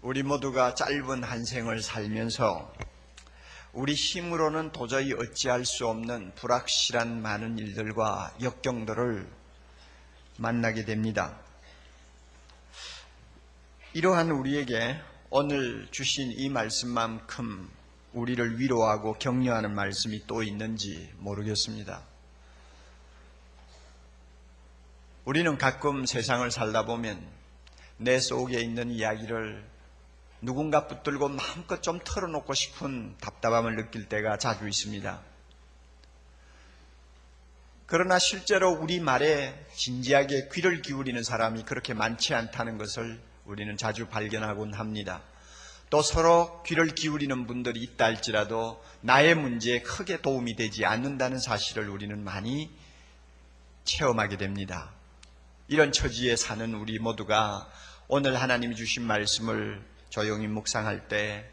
우리 모두가 짧은 한 생을 살면서 우리 힘으로는 도저히 어찌할 수 없는 불확실한 많은 일들과 역경들을 만나게 됩니다. 이러한 우리에게 오늘 주신 이 말씀만큼 우리를 위로하고 격려하는 말씀이 또 있는지 모르겠습니다. 우리는 가끔 세상을 살다 보면 내 속에 있는 이야기를 누군가 붙들고 마음껏 좀 털어놓고 싶은 답답함을 느낄 때가 자주 있습니다. 그러나 실제로 우리 말에 진지하게 귀를 기울이는 사람이 그렇게 많지 않다는 것을 우리는 자주 발견하곤 합니다. 또 서로 귀를 기울이는 분들이 있다 할지라도 나의 문제에 크게 도움이 되지 않는다는 사실을 우리는 많이 체험하게 됩니다. 이런 처지에 사는 우리 모두가 오늘 하나님이 주신 말씀을 조용히 묵상할 때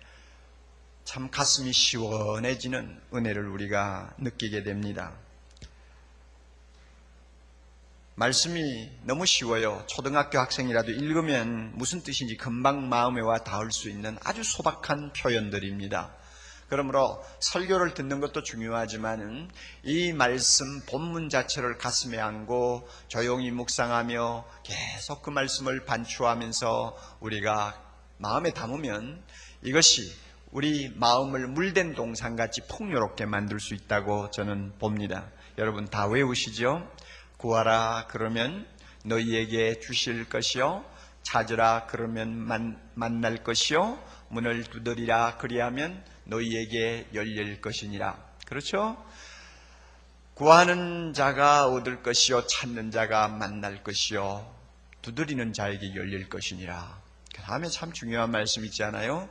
참 가슴이 시원해지는 은혜를 우리가 느끼게 됩니다. 말씀이 너무 쉬워요. 초등학교 학생이라도 읽으면 무슨 뜻인지 금방 마음에 와 닿을 수 있는 아주 소박한 표현들입니다. 그러므로 설교를 듣는 것도 중요하지만 이 말씀 본문 자체를 가슴에 안고 조용히 묵상하며 계속 그 말씀을 반추하면서 우리가 마음에 담으면 이것이 우리 마음을 물된 동산같이 풍요롭게 만들 수 있다고 저는 봅니다. 여러분 다 외우시죠? 구하라 그러면 너희에게 주실 것이요, 찾으라 그러면 만날 것이요, 문을 두드리라 그리하면 너희에게 열릴 것이니라. 그렇죠? 구하는 자가 얻을 것이요, 찾는 자가 만날 것이요, 두드리는 자에게 열릴 것이니라. 그 다음에 참 중요한 말씀 있지 않아요?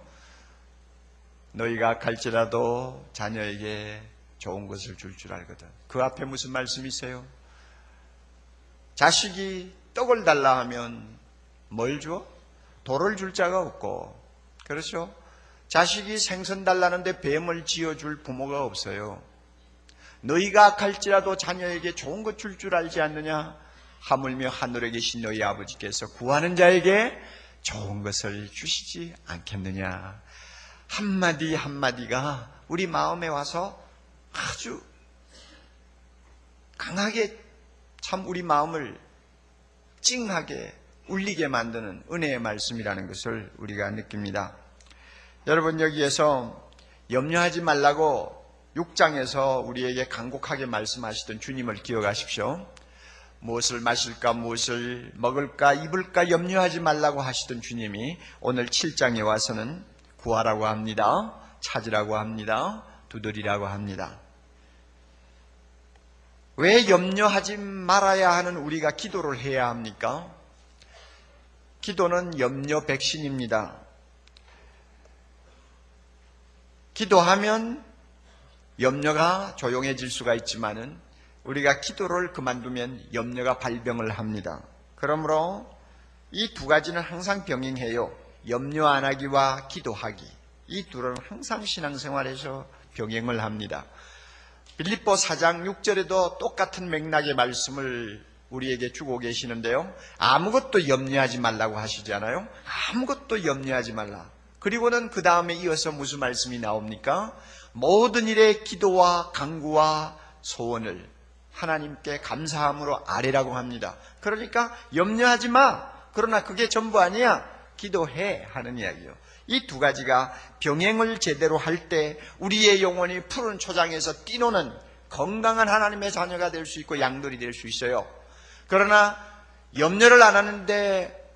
너희가 갈지라도 자녀에게 좋은 것을 줄 줄 알거든. 그 앞에 무슨 말씀이 있어요? 자식이 떡을 달라 하면 뭘 줘? 돌을 줄 자가 없고, 그렇죠? 자식이 생선 달라는데 뱀을 지어줄 부모가 없어요. 너희가 갈지라도 자녀에게 좋은 것 줄 줄 알지 않느냐? 하물며 하늘에 계신 너희 아버지께서 구하는 자에게 좋은 것을 주시지 않겠느냐? 한마디 한마디가 우리 마음에 와서 아주 강하게 참 우리 마음을 찡하게 울리게 만드는 은혜의 말씀이라는 것을 우리가 느낍니다. 여러분, 여기에서 염려하지 말라고 6장에서 우리에게 간곡하게 말씀하시던 주님을 기억하십시오. 무엇을 마실까, 무엇을 먹을까, 입을까 염려하지 말라고 하시던 주님이 오늘 7장에 와서는 구하라고 합니다. 찾으라고 합니다. 두드리라고 합니다. 왜 염려하지 말아야 하는 우리가 기도를 해야 합니까? 기도는 염려 백신입니다. 기도하면 염려가 조용해질 수가 있지만은 우리가 기도를 그만두면 염려가 발병을 합니다. 그러므로 이 두 가지는 항상 병행해요. 염려 안 하기와 기도하기. 이 둘은 항상 신앙생활에서 병행을 합니다. 빌립보 4장 6절에도 똑같은 맥락의 말씀을 우리에게 주고 계시는데요. 아무것도 염려하지 말라고 하시잖아요. 아무것도 염려하지 말라. 그리고는 그 다음에 이어서 무슨 말씀이 나옵니까? 모든 일에 기도와 간구와 소원을 하나님께 감사함으로 아뢰라고 합니다. 그러니까 염려하지 마. 그러나 그게 전부 아니야. 기도해 하는 이야기예요. 이 두 가지가 병행을 제대로 할 때 우리의 영혼이 푸른 초장에서 뛰노는 건강한 하나님의 자녀가 될 수 있고 양들이 될 수 있어요. 그러나 염려를 안 하는데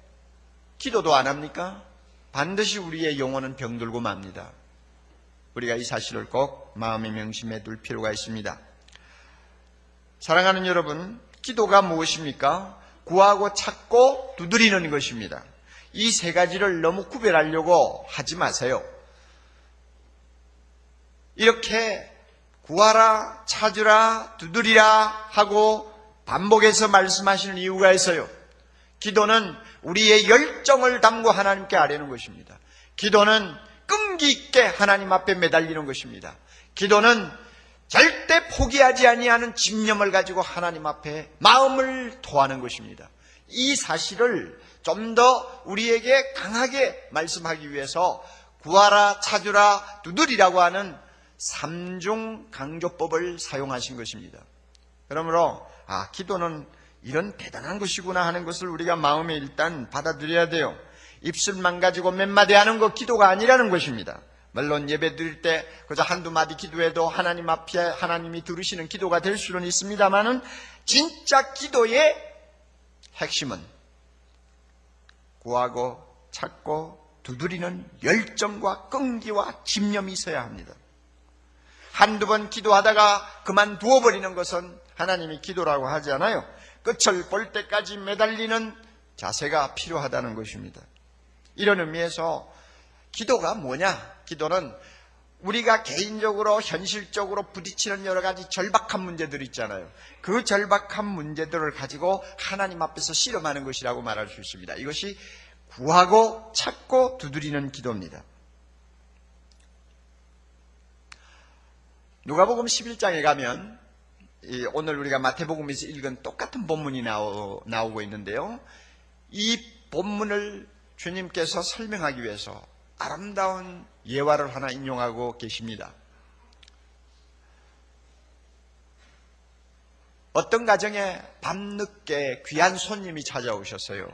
기도도 안 합니까? 반드시 우리의 영혼은 병들고 맙니다. 우리가 이 사실을 꼭 마음에 명심해 둘 필요가 있습니다. 사랑하는 여러분, 기도가 무엇입니까? 구하고 찾고 두드리는 것입니다. 이 세 가지를 너무 구별하려고 하지 마세요. 이렇게 구하라, 찾으라, 두드리라 하고 반복해서 말씀하시는 이유가 있어요. 기도는 우리의 열정을 담고 하나님께 아뢰는 것입니다. 기도는 끈기 있게 하나님 앞에 매달리는 것입니다. 기도는 절대 포기하지 아니하는 집념을 가지고 하나님 앞에 마음을 토하는 것입니다. 이 사실을 좀 더 우리에게 강하게 말씀하기 위해서 구하라, 찾으라, 두드리라고 하는 삼중 강조법을 사용하신 것입니다. 그러므로 기도는 이런 대단한 것이구나 하는 것을 우리가 마음에 일단 받아들여야 돼요. 입술만 가지고 몇 마디 하는 거 기도가 아니라는 것입니다. 물론 예배 드릴 때 그저 한두 마디 기도해도 하나님 앞에 하나님이 들으시는 기도가 될 수는 있습니다만은 진짜 기도의 핵심은 구하고 찾고 두드리는 열정과 끈기와 집념이 있어야 합니다. 한두 번 기도하다가 그만두어버리는 것은 하나님이 기도라고 하지 않아요. 끝을 볼 때까지 매달리는 자세가 필요하다는 것입니다. 이런 의미에서 기도가 뭐냐? 기도는 우리가 개인적으로 현실적으로 부딪히는 여러 가지 절박한 문제들 있잖아요. 그 절박한 문제들을 가지고 하나님 앞에서 씨름하는 것이라고 말할 수 있습니다. 이것이 구하고 찾고 두드리는 기도입니다. 누가복음 11장에 가면 오늘 우리가 마태복음에서 읽은 똑같은 본문이 나오고 있는데요. 이 본문을 주님께서 설명하기 위해서 아름다운 예화를 하나 인용하고 계십니다. 어떤 가정에 밤늦게 귀한 손님이 찾아오셨어요.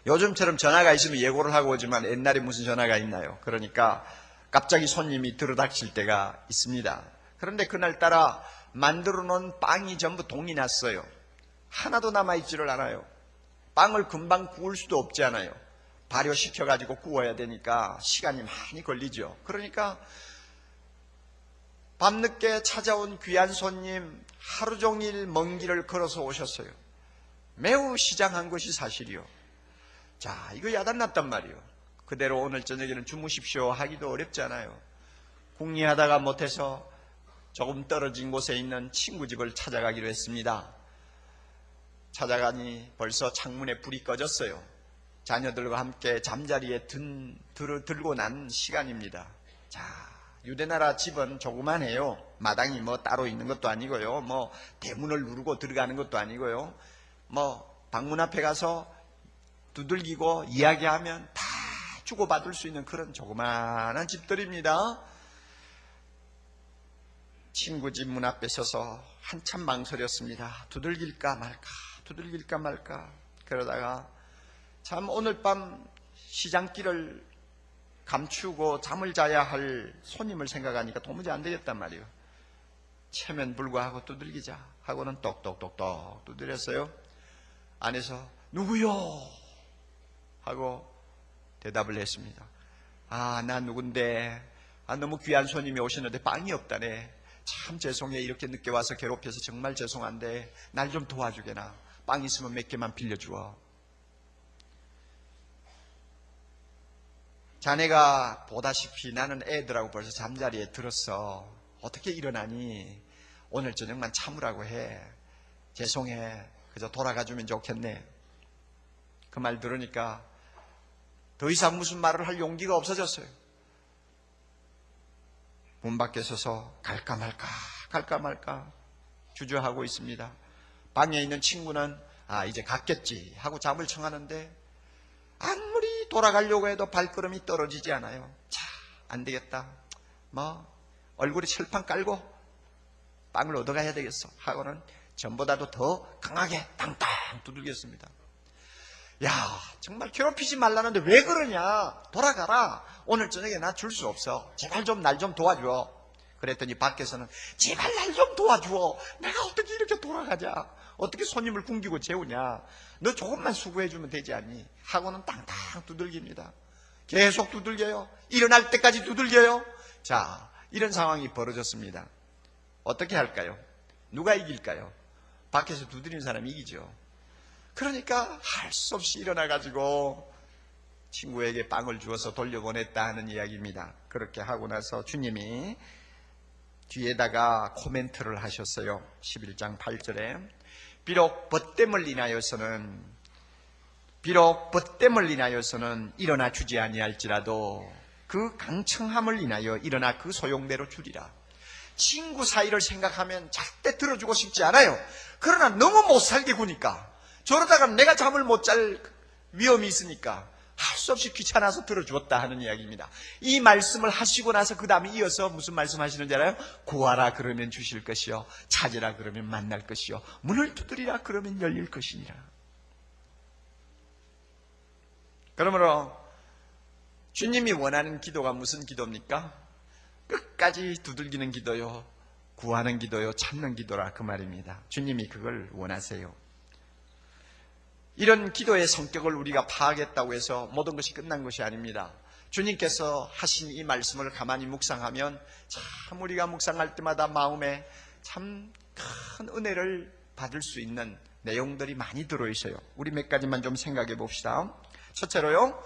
요즘처럼 전화가 있으면 예고를 하고 오지만 옛날에 무슨 전화가 있나요? 그러니까 갑자기 손님이 들어닥칠 때가 있습니다. 그런데 그날따라 만들어 놓은 빵이 전부 동이 났어요. 하나도 남아있지를 않아요. 빵을 금방 구울 수도 없지 않아요. 발효시켜가지고 구워야 되니까 시간이 많이 걸리죠. 그러니까 밤늦게 찾아온 귀한 손님 하루 종일 먼 길을 걸어서 오셨어요. 매우 시장한 것이 사실이요. 자, 이거 야단났단 말이요. 그대로 오늘 저녁에는 주무십시오 하기도 어렵잖아요. 궁리하다가 못해서 조금 떨어진 곳에 있는 친구 집을 찾아가기로 했습니다. 찾아가니 벌써 창문에 불이 꺼졌어요. 자녀들과 함께 잠자리에 들고 난 시간입니다. 자, 유대나라 집은 조그만해요. 마당이 뭐 따로 있는 것도 아니고요. 뭐 대문을 누르고 들어가는 것도 아니고요. 뭐 방문 앞에 가서 두들기고 이야기하면 다 주고받을 수 있는 그런 조그만한 집들입니다. 친구 집 문 앞에 서서 한참 망설였습니다. 두들길까 말까. 그러다가 참 오늘 밤 시장길을 감추고 잠을 자야 할 손님을 생각하니까 도무지 안 되겠단 말이에요. 체면 불구하고 두들기자 하고는 똑똑똑똑 두드렸어요. 안에서 누구요? 하고 대답을 했습니다. 나 누군데 너무 귀한 손님이 오셨는데 빵이 없다네. 참 죄송해. 이렇게 늦게 와서 괴롭혀서 정말 죄송한데 날 좀 도와주게나. 빵 있으면 몇 개만 빌려주어. 자네가 보다시피 나는 애들하고 벌써 잠자리에 들었어. 어떻게 일어나니? 오늘 저녁만 참으라고 해. 죄송해. 그저 돌아가주면 좋겠네. 그 말 들으니까 더 이상 무슨 말을 할 용기가 없어졌어요. 문 밖에 서서 갈까 말까 주저하고 있습니다. 방에 있는 친구는 이제 갔겠지 하고 잠을 청하는데 아무리 돌아가려고 해도 발걸음이 떨어지지 않아요. 자, 안 되겠다. 얼굴에 철판 깔고 빵을 얻어가야 되겠어 하고는 전보다도 더 강하게 땅땅 두들겼습니다. 야, 정말 괴롭히지 말라는데 왜 그러냐? 돌아가라. 오늘 저녁에 나 줄 수 없어. 제발 좀 날 좀 도와줘. 그랬더니 밖에서는 제발 날 좀 도와줘. 내가 어떻게 이렇게 돌아가자. 어떻게 손님을 굶기고 재우냐. 너 조금만 수고해주면 되지 않니? 하고는 땅땅 두들깁니다. 계속 두들겨요. 일어날 때까지 두들겨요. 자, 이런 상황이 벌어졌습니다. 어떻게 할까요? 누가 이길까요? 밖에서 두드리는 사람이 이기죠. 그러니까 할 수 없이 일어나가지고 친구에게 빵을 주어서 돌려보냈다 하는 이야기입니다. 그렇게 하고 나서 주님이 뒤에다가 코멘트를 하셨어요. 11장 8절에 비록 벗됨을 인하여서는 일어나 주지 아니할지라도 그 강청함을 인하여 일어나 그 소용대로 주리라. 친구 사이를 생각하면 절대 들어주고 싶지 않아요. 그러나 너무 못살게 구니까 저러다가 내가 잠을 못 잘 위험이 있으니까 할 수 없이 귀찮아서 들어주었다 하는 이야기입니다. 이 말씀을 하시고 나서 그 다음에 이어서 무슨 말씀 하시는지 알아요? 구하라 그러면 주실 것이요, 찾으라 그러면 만날 것이요, 문을 두드리라 그러면 열릴 것이니라. 그러므로 주님이 원하는 기도가 무슨 기도입니까? 끝까지 두들기는 기도요, 구하는 기도요, 찾는 기도라 그 말입니다. 주님이 그걸 원하세요. 이런 기도의 성격을 우리가 파악했다고 해서 모든 것이 끝난 것이 아닙니다. 주님께서 하신 이 말씀을 가만히 묵상하면 참 우리가 묵상할 때마다 마음에 참 큰 은혜를 받을 수 있는 내용들이 많이 들어있어요. 우리 몇 가지만 좀 생각해 봅시다. 첫째로요,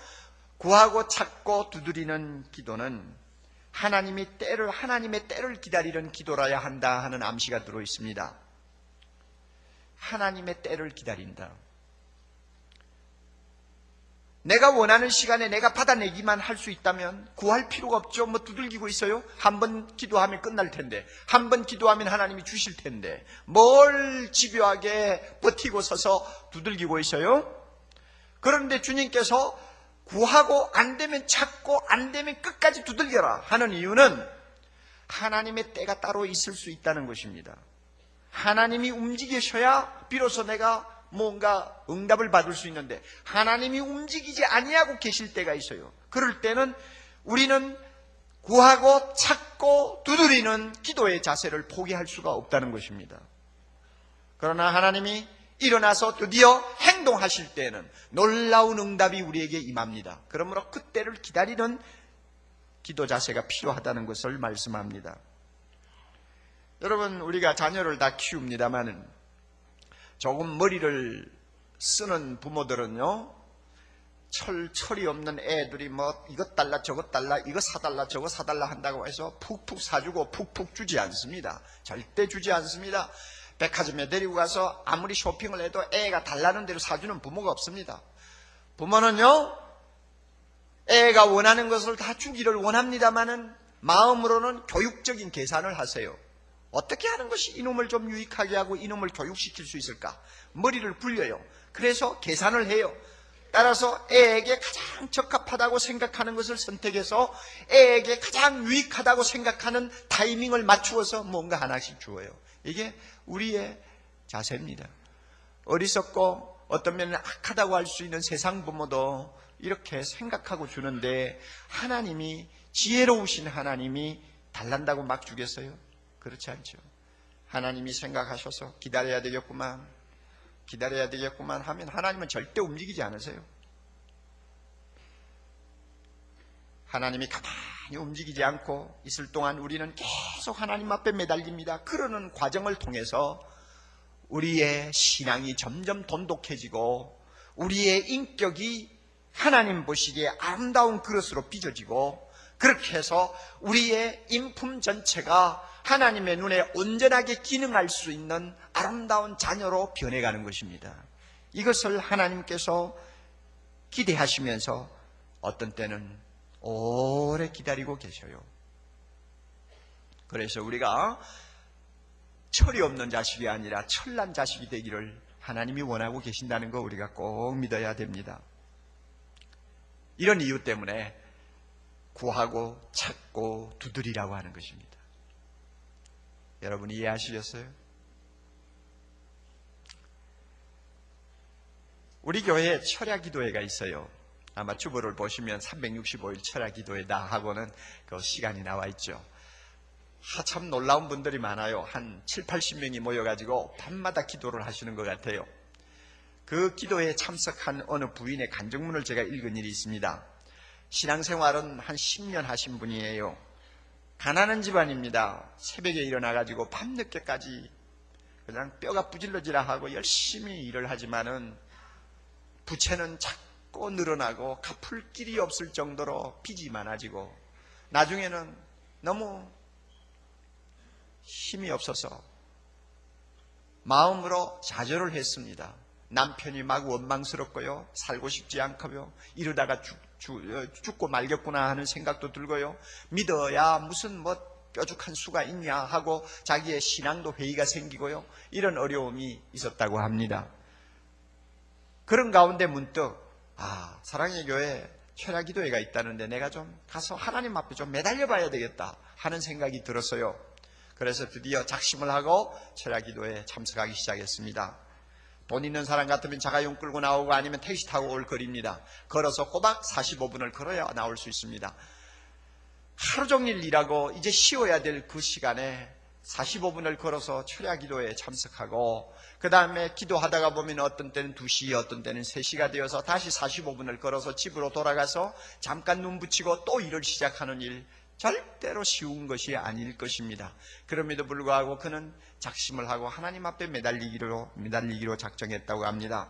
구하고 찾고 두드리는 기도는 하나님의 때를 기다리는 기도라야 한다 하는 암시가 들어있습니다. 하나님의 때를 기다린다. 내가 원하는 시간에 내가 받아내기만 할 수 있다면 구할 필요가 없죠. 뭐 두들기고 있어요? 한 번 기도하면 끝날 텐데, 한 번 기도하면 하나님이 주실 텐데 뭘 집요하게 버티고 서서 두들기고 있어요? 그런데 주님께서 구하고 안 되면 찾고 안 되면 끝까지 두들겨라 하는 이유는 하나님의 때가 따로 있을 수 있다는 것입니다. 하나님이 움직이셔야 비로소 내가 뭔가 응답을 받을 수 있는데 하나님이 움직이지 아니하고 계실 때가 있어요. 그럴 때는 우리는 구하고 찾고 두드리는 기도의 자세를 포기할 수가 없다는 것입니다. 그러나 하나님이 일어나서 드디어 행동하실 때는 놀라운 응답이 우리에게 임합니다. 그러므로 그때를 기다리는 기도 자세가 필요하다는 것을 말씀합니다. 여러분, 우리가 자녀를 다 키웁니다마는 조금 머리를 쓰는 부모들은요, 철이 없는 애들이 뭐 이것 달라 저것 달라 이거 사달라 저거 사달라 한다고 해서 푹푹 사주고 푹푹 주지 않습니다. 절대 주지 않습니다. 백화점에 데리고 가서 아무리 쇼핑을 해도 애가 달라는 대로 사주는 부모가 없습니다. 부모는요, 애가 원하는 것을 다 주기를 원합니다마는 마음으로는 교육적인 계산을 하세요. 어떻게 하는 것이 이놈을 좀 유익하게 하고 이놈을 교육시킬 수 있을까? 머리를 굴려요. 그래서 계산을 해요. 따라서 애에게 가장 적합하다고 생각하는 것을 선택해서 애에게 가장 유익하다고 생각하는 타이밍을 맞추어서 뭔가 하나씩 주어요. 이게 우리의 자세입니다. 어리석고 어떤 면은 악하다고 할 수 있는 세상 부모도 이렇게 생각하고 주는데 하나님이, 지혜로우신 하나님이 달란다고 막 주겠어요? 그렇지 않죠. 하나님이 생각하셔서 기다려야 되겠구만 하면 하나님은 절대 움직이지 않으세요. 하나님이 가만히 움직이지 않고 있을 동안 우리는 계속 하나님 앞에 매달립니다. 그러는 과정을 통해서 우리의 신앙이 점점 돈독해지고 우리의 인격이 하나님 보시기에 아름다운 그릇으로 빚어지고, 그렇게 해서 우리의 인품 전체가 하나님의 눈에 온전하게 기능할 수 있는 아름다운 자녀로 변해가는 것입니다. 이것을 하나님께서 기대하시면서 어떤 때는 오래 기다리고 계셔요. 그래서 우리가 철이 없는 자식이 아니라 철난 자식이 되기를 하나님이 원하고 계신다는 거 우리가 꼭 믿어야 됩니다. 이런 이유 때문에 구하고 찾고 두드리라고 하는 것입니다. 여러분 이해하시겠어요? 우리 교회에 철야기도회가 있어요. 아마 주보를 보시면 365일 철야기도회다 하고는 그 시간이 나와 있죠. 참 놀라운 분들이 많아요. 한 7, 80명이 모여가지고 밤마다 기도를 하시는 것 같아요. 그 기도에 참석한 어느 부인의 간증문을 제가 읽은 일이 있습니다. 신앙생활은 한 10년 하신 분이에요. 가난한 집안입니다. 새벽에 일어나가지고 밤늦게까지 그냥 뼈가 부질러지라 하고 열심히 일을 하지만은 부채는 자꾸 늘어나고 갚을 길이 없을 정도로 빚이 많아지고 나중에는 너무 힘이 없어서 마음으로 좌절을 했습니다. 남편이 막 원망스럽고요, 살고 싶지 않고요, 이러다가 죽고 말겠구나 하는 생각도 들고요, 믿어야 무슨 뭐 뾰족한 수가 있냐 하고 자기의 신앙도 회의가 생기고요, 이런 어려움이 있었다고 합니다. 그런 가운데 문득 사랑의 교회 철야기도회가 있다는데 내가 좀 가서 하나님 앞에 좀 매달려 봐야 되겠다 하는 생각이 들었어요. 그래서 드디어 작심을 하고 철야기도회에 참석하기 시작했습니다. 돈 있는 사람 같으면 자가용 끌고 나오고 아니면 택시 타고 올 거리입니다. 걸어서 꼬박 45분을 걸어야 나올 수 있습니다. 하루 종일 일하고 이제 쉬어야 될 그 시간에 45분을 걸어서 철야기도회에 참석하고 그 다음에 기도하다가 보면 어떤 때는 2시, 어떤 때는 3시가 되어서 다시 45분을 걸어서 집으로 돌아가서 잠깐 눈 붙이고 또 일을 시작하는 일, 절대로 쉬운 것이 아닐 것입니다. 그럼에도 불구하고 그는 작심을 하고 하나님 앞에 매달리기로 작정했다고 합니다.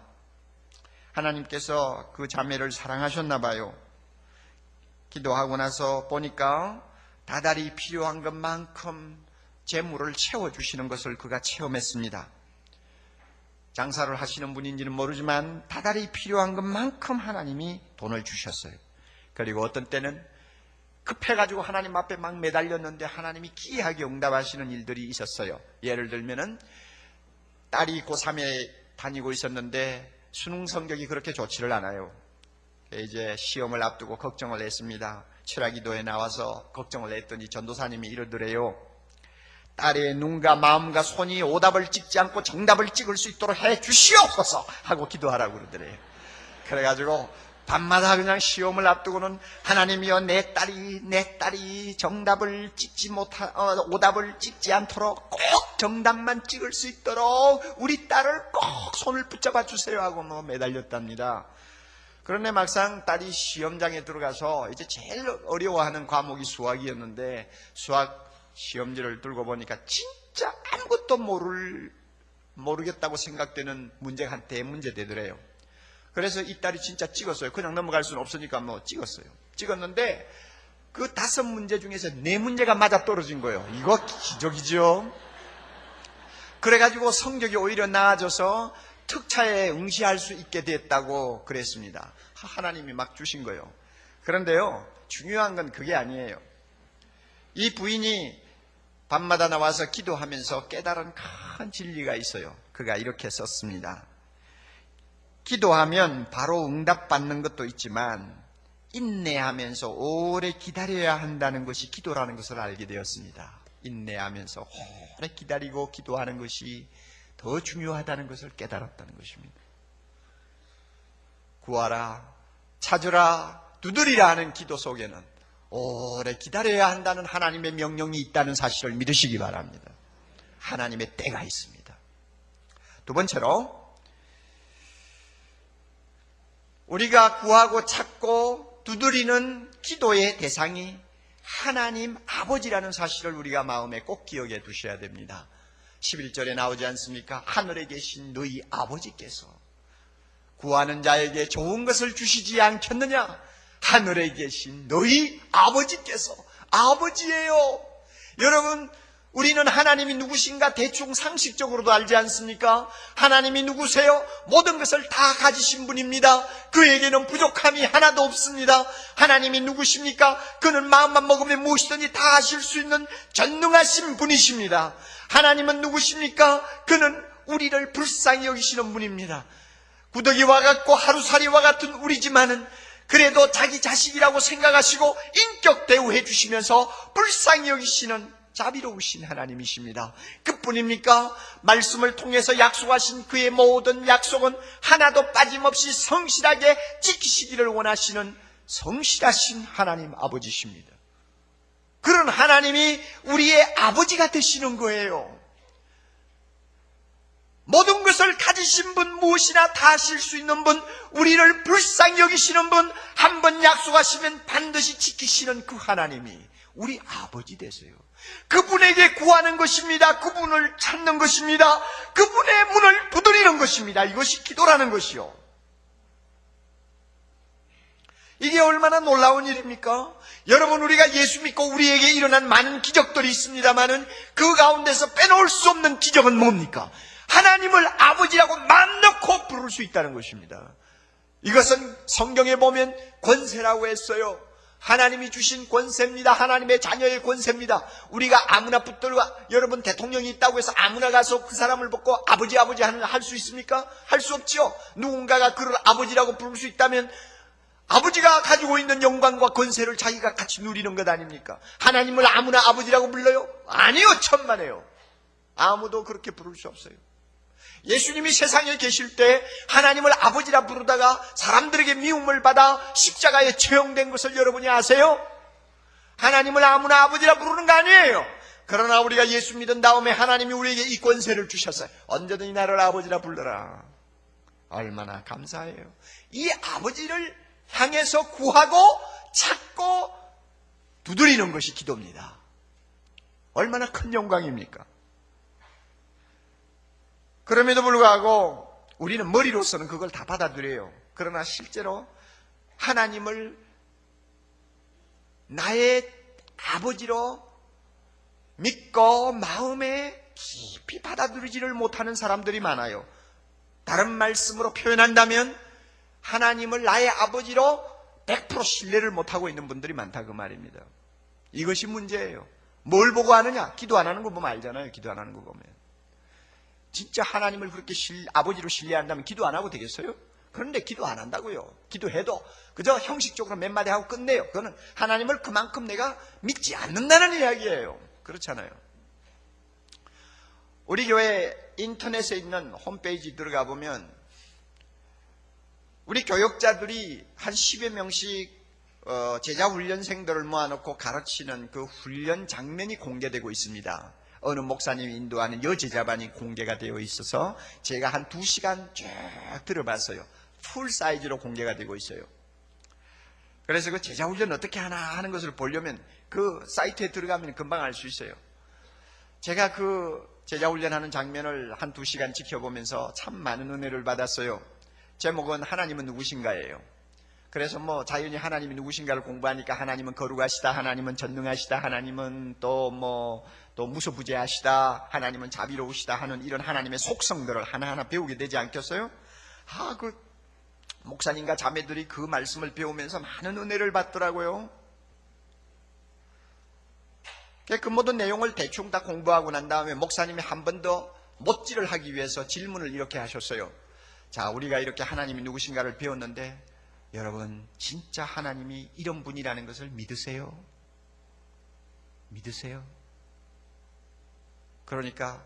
하나님께서 그 자매를 사랑하셨나 봐요. 기도하고 나서 보니까 다달이 필요한 것만큼 재물을 채워주시는 것을 그가 체험했습니다. 장사를 하시는 분인지는 모르지만 다달이 필요한 것만큼 하나님이 돈을 주셨어요. 그리고 어떤 때는 급해가지고 하나님 앞에 막 매달렸는데 하나님이 기이하게 응답하시는 일들이 있었어요. 예를 들면은 딸이 고3에 다니고 있었는데 수능 성적이 그렇게 좋지를 않아요. 이제 시험을 앞두고 걱정을 했습니다. 철야기도에 나와서 걱정을 했더니 전도사님이 이러더래요. 딸의 눈과 마음과 손이 오답을 찍지 않고 정답을 찍을 수 있도록 해 주시옵소서 하고 기도하라고 그러더래요. 그래가지고 밤마다 그냥 시험을 앞두고는 하나님이여 내 딸이 정답을 오답을 찍지 않도록 꼭 정답만 찍을 수 있도록 우리 딸을 꼭 손을 붙잡아 주세요 하고 매달렸답니다. 그런데 막상 딸이 시험장에 들어가서 이제 제일 어려워하는 과목이 수학이었는데 수학 시험지를 들고 보니까 진짜 아무것도 모르겠다고 생각되는 문제가 한 대문제 되더래요. 그래서 이 딸이 진짜 찍었어요. 그냥 넘어갈 수는 없으니까 찍었어요. 찍었는데 그 5문제 중에서 4문제가 맞아 떨어진 거예요. 이거 기적이죠. 그래가지고 성적이 오히려 나아져서 특차에 응시할 수 있게 됐다고 그랬습니다. 하나님이 막 주신 거예요. 그런데요, 중요한 건 그게 아니에요. 이 부인이 밤마다 나와서 기도하면서 깨달은 큰 진리가 있어요. 그가 이렇게 썼습니다. 기도하면 바로 응답받는 것도 있지만 인내하면서 오래 기다려야 한다는 것이 기도라는 것을 알게 되었습니다. 인내하면서 오래 기다리고 기도하는 것이 더 중요하다는 것을 깨달았다는 것입니다. 구하라, 찾으라, 두드리라 하는 기도 속에는 오래 기다려야 한다는 하나님의 명령이 있다는 사실을 믿으시기 바랍니다. 하나님의 때가 있습니다. 두 번째로 우리가 구하고 찾고 두드리는 기도의 대상이 하나님 아버지라는 사실을 우리가 마음에 꼭 기억해 두셔야 됩니다. 11절에 나오지 않습니까? 하늘에 계신 너희 아버지께서 구하는 자에게 좋은 것을 주시지 않겠느냐? 하늘에 계신 너희 아버지께서 아버지예요. 여러분, 우리는 하나님이 누구신가 대충 상식적으로도 알지 않습니까? 하나님이 누구세요? 모든 것을 다 가지신 분입니다. 그에게는 부족함이 하나도 없습니다. 하나님이 누구십니까? 그는 마음만 먹으면 무엇이든지 다 하실 수 있는 전능하신 분이십니다. 하나님은 누구십니까? 그는 우리를 불쌍히 여기시는 분입니다. 구더기와 같고 하루살이와 같은 우리지만은 그래도 자기 자식이라고 생각하시고 인격 대우해 주시면서 불쌍히 여기시는 자비로우신 하나님이십니다. 그뿐입니까? 말씀을 통해서 약속하신 그의 모든 약속은 하나도 빠짐없이 성실하게 지키시기를 원하시는 성실하신 하나님 아버지십니다. 그런 하나님이 우리의 아버지가 되시는 거예요. 모든 것을 가지신 분, 무엇이나 다 하실 수 있는 분, 우리를 불쌍히 여기시는 분, 한 번 약속하시면 반드시 지키시는 그 하나님이 우리 아버지 되세요. 그분에게 구하는 것입니다. 그분을 찾는 것입니다. 그분의 문을 두드리는 것입니다. 이것이 기도라는 것이요. 이게 얼마나 놀라운 일입니까? 여러분, 우리가 예수 믿고 우리에게 일어난 많은 기적들이 있습니다마는 그 가운데서 빼놓을 수 없는 기적은 뭡니까? 하나님을 아버지라고 맘 놓고 부를 수 있다는 것입니다. 이것은 성경에 보면 권세라고 했어요. 하나님이 주신 권세입니다. 하나님의 자녀의 권세입니다. 우리가 아무나 붙들고, 여러분 대통령이 있다고 해서 아무나 가서 그 사람을 보고 아버지 할 수 있습니까? 할 수 없죠. 누군가가 그를 아버지라고 부를 수 있다면 아버지가 가지고 있는 영광과 권세를 자기가 같이 누리는 것 아닙니까? 하나님을 아무나 아버지라고 불러요? 아니요, 천만에요. 아무도 그렇게 부를 수 없어요. 예수님이 세상에 계실 때 하나님을 아버지라 부르다가 사람들에게 미움을 받아 십자가에 처형된 것을 여러분이 아세요? 하나님을 아무나 아버지라 부르는 거 아니에요. 그러나 우리가 예수 믿은 다음에 하나님이 우리에게 이 권세를 주셨어요. 언제든지 나를 아버지라 불러라. 얼마나 감사해요. 이 아버지를 향해서 구하고 찾고 두드리는 것이 기도입니다. 얼마나 큰 영광입니까? 그럼에도 불구하고 우리는 머리로서는 그걸 다 받아들여요. 그러나 실제로 하나님을 나의 아버지로 믿고 마음에 깊이 받아들이지를 못하는 사람들이 많아요. 다른 말씀으로 표현한다면 하나님을 나의 아버지로 100% 신뢰를 못하고 있는 분들이 많다 그 말입니다. 이것이 문제예요. 뭘 보고 하느냐? 기도 안 하는 거 보면 알잖아요. 기도 안 하는 거 보면. 진짜 하나님을 그렇게 아버지로 신뢰한다면 기도 안 하고 되겠어요? 그런데 기도 안 한다고요. 기도해도 그저 형식적으로 몇 마디 하고 끝내요. 그거는 하나님을 그만큼 내가 믿지 않는다는 이야기예요. 그렇잖아요. 우리 교회 인터넷에 있는 홈페이지 들어가 보면 우리 교역자들이 한 10여 명씩 제자훈련생들을 모아놓고 가르치는 그 훈련 장면이 공개되고 있습니다. 어느 목사님이 인도하는 여제자반이 공개가 되어 있어서 제가 한 2시간 쭉 들어봤어요. 풀 사이즈로 공개가 되고 있어요. 그래서 그 제자훈련 어떻게 하나 하는 것을 보려면 그 사이트에 들어가면 금방 알 수 있어요. 제가 그 제자훈련하는 장면을 한 2시간 지켜보면서 참 많은 은혜를 받았어요. 제목은 하나님은 누구신가예요. 그래서 자연히 하나님이 누구신가를 공부하니까 하나님은 거룩하시다, 하나님은 전능하시다, 하나님은 또 무소부재하시다, 하나님은 자비로우시다 하는 이런 하나님의 속성들을 하나하나 배우게 되지 않겠어요? 그 목사님과 자매들이 그 말씀을 배우면서 많은 은혜를 받더라고요. 그 모든 내용을 대충 다 공부하고 난 다음에 목사님이 한 번 더 못질을 하기 위해서 질문을 이렇게 하셨어요. 자, 우리가 이렇게 하나님이 누구신가를 배웠는데 여러분 진짜 하나님이 이런 분이라는 것을 믿으세요? 믿으세요? 그러니까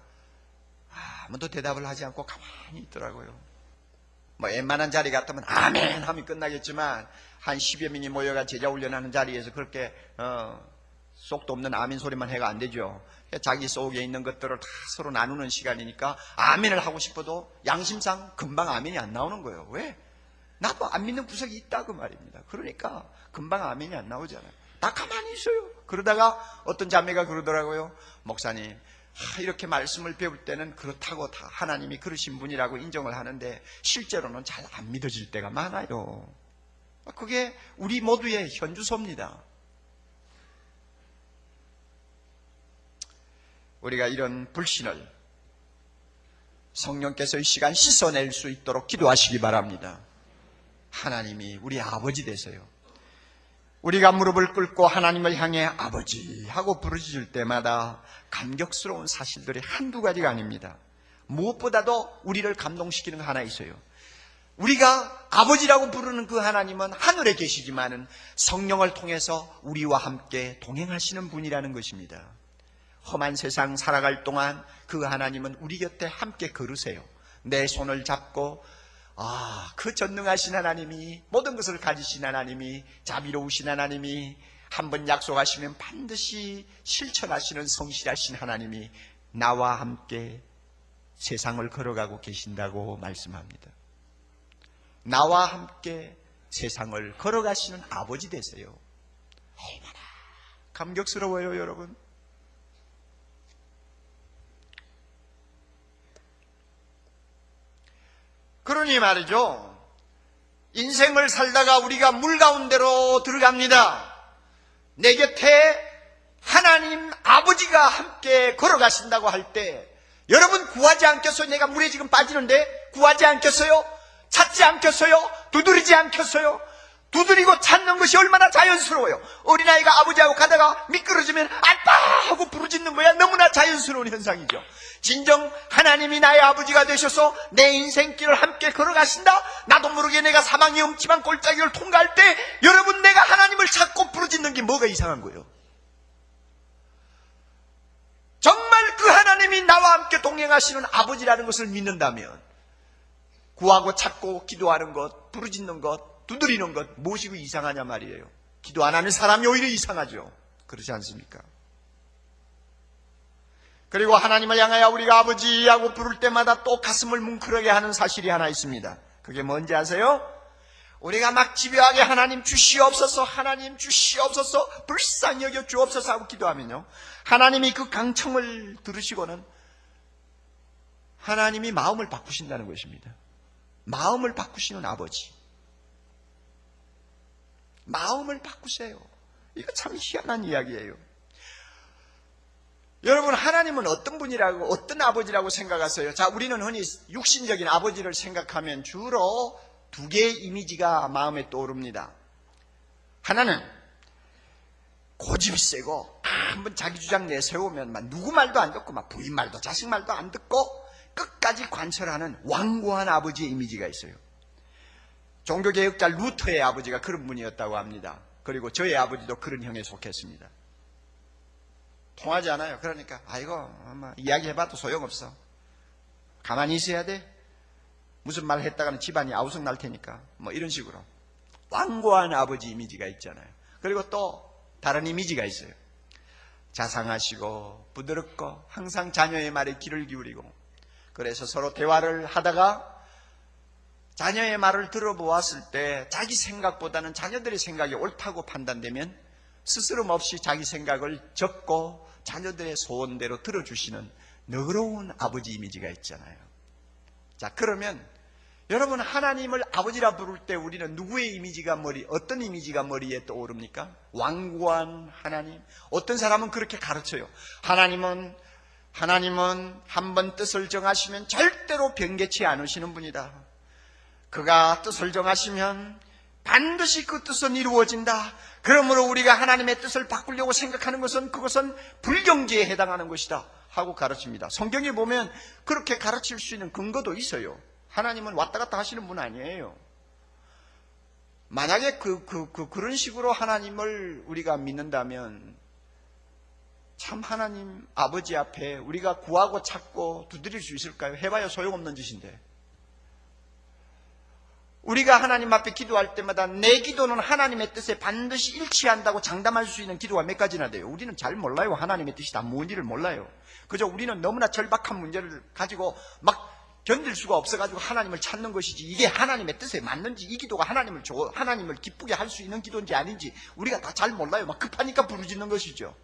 아무도 대답을 하지 않고 가만히 있더라고요. 웬만한 자리 같으면 아멘 하면 끝나겠지만 한 10여 명이 모여가 제자훈련하는 자리에서 그렇게 속도 없는 아멘 소리만 해가 안 되죠. 자기 속에 있는 것들을 다 서로 나누는 시간이니까 아멘을 하고 싶어도 양심상 금방 아멘이 안 나오는 거예요. 왜? 나도 안 믿는 구석이 있다 그 말입니다. 그러니까 금방 아멘이 안 나오잖아요. 다 가만히 있어요. 그러다가 어떤 자매가 그러더라고요. 목사님, 이렇게 말씀을 배울 때는 그렇다고 다 하나님이 그러신 분이라고 인정을 하는데 실제로는 잘 안 믿어질 때가 많아요. 그게 우리 모두의 현주소입니다. 우리가 이런 불신을 성령께서 이 시간 씻어낼 수 있도록 기도하시기 바랍니다. 하나님이 우리 아버지 되세요. 우리가 무릎을 꿇고 하나님을 향해 아버지 하고 부르짖을 때마다 감격스러운 사실들이 한두 가지가 아닙니다. 무엇보다도 우리를 감동시키는 거 하나 있어요. 우리가 아버지라고 부르는 그 하나님은 하늘에 계시지만은 성령을 통해서 우리와 함께 동행하시는 분이라는 것입니다. 험한 세상 살아갈 동안 그 하나님은 우리 곁에 함께 걸으세요. 내 손을 잡고 그 전능하신 하나님이, 모든 것을 가지신 하나님이, 자비로우신 하나님이, 한번 약속하시면 반드시 실천하시는 성실하신 하나님이 나와 함께 세상을 걸어가고 계신다고 말씀합니다. 나와 함께 세상을 걸어가시는 아버지 되세요. 얼마나 감격스러워요, 여러분. 그러니 말이죠. 인생을 살다가 우리가 물 가운데로 들어갑니다. 내 곁에 하나님 아버지가 함께 걸어가신다고 할 때 여러분 구하지 않겠어요? 내가 물에 지금 빠지는데 구하지 않겠어요? 찾지 않겠어요? 두드리지 않겠어요? 두드리고 찾는 것이 얼마나 자연스러워요. 어린아이가 아버지하고 가다가 미끄러지면 아빠 하고 부르짖는 거야. 너무나 자연스러운 현상이죠. 진정 하나님이 나의 아버지가 되셔서 내 인생길을 함께 걸어가신다. 나도 모르게 내가 사망의 음침한 골짜기를 통과할 때 여러분, 내가 하나님을 찾고 부르짖는 게 뭐가 이상한 거예요? 정말 그 하나님이 나와 함께 동행하시는 아버지라는 것을 믿는다면 구하고 찾고 기도하는 것, 부르짖는 것, 두드리는 것 무엇이 이상하냐 말이에요. 기도 안 하는 사람이 오히려 이상하죠. 그렇지 않습니까? 그리고 하나님을 향하여 우리가 아버지하고 부를 때마다 또 가슴을 뭉클하게 하는 사실이 하나 있습니다. 그게 뭔지 아세요? 우리가 막 집요하게 하나님 주시옵소서, 하나님 주시옵소서, 불쌍히 여겨 주옵소서 하고 기도하면요, 하나님이 그 강청을 들으시고는 하나님이 마음을 바꾸신다는 것입니다. 마음을 바꾸시는 아버지. 마음을 바꾸세요. 이거 참 희한한 이야기예요. 여러분, 하나님은 어떤 분이라고, 어떤 아버지라고 생각하세요? 자, 우리는 흔히 육신적인 아버지를 생각하면 주로 두 개의 이미지가 마음에 떠오릅니다. 하나는 고집이 세고 한번 자기 주장 내세우면 막 누구 말도 안 듣고 막 부인 말도 자식 말도 안 듣고 끝까지 관철하는 완고한 아버지의 이미지가 있어요. 종교개혁자 루터의 아버지가 그런 분이었다고 합니다. 그리고 저의 아버지도 그런 형에 속했습니다. 통하지 않아요. 그러니까 아이고 아마 이야기해봐도 소용없어. 가만히 있어야 돼. 무슨 말 했다가는 집안이 아우성 날 테니까. 뭐 이런 식으로 완고한 아버지 이미지가 있잖아요. 그리고 또 다른 이미지가 있어요. 자상하시고 부드럽고 항상 자녀의 말에 귀를 기울이고, 그래서 서로 대화를 하다가 자녀의 말을 들어보았을 때 자기 생각보다는 자녀들의 생각이 옳다고 판단되면 스스럼 없이 자기 생각을 적고 자녀들의 소원대로 들어주시는 너그러운 아버지 이미지가 있잖아요. 자, 그러면 여러분, 하나님을 아버지라 부를 때 우리는 누구의 이미지가 어떤 이미지가 머리에 떠오릅니까? 완고한 하나님. 어떤 사람은 그렇게 가르쳐요. 하나님은 한번 뜻을 정하시면 절대로 변개치 않으시는 분이다. 그가 뜻을 정하시면 반드시 그 뜻은 이루어진다. 그러므로 우리가 하나님의 뜻을 바꾸려고 생각하는 것은 그것은 불경지에 해당하는 것이다 하고 가르칩니다. 성경에 보면 그렇게 가르칠 수 있는 근거도 있어요. 하나님은 왔다 갔다 하시는 분 아니에요. 만약에 그런 식으로 하나님을 우리가 믿는다면 참 하나님 아버지 앞에 우리가 구하고 찾고 두드릴 수 있을까요? 해봐야 소용없는 짓인데. 우리가 하나님 앞에 기도할 때마다 내 기도는 하나님의 뜻에 반드시 일치한다고 장담할 수 있는 기도가 몇 가지나 돼요. 우리는 잘 몰라요. 하나님의 뜻이 다 뭔지를 몰라요. 그저 우리는 너무나 절박한 문제를 가지고 막 견딜 수가 없어가지고 하나님을 찾는 것이지, 이게 하나님의 뜻에 맞는지, 이 기도가 하나님을 기쁘게 할 수 있는 기도인지 아닌지 우리가 다 잘 몰라요. 막 급하니까 부르짖는 것이죠.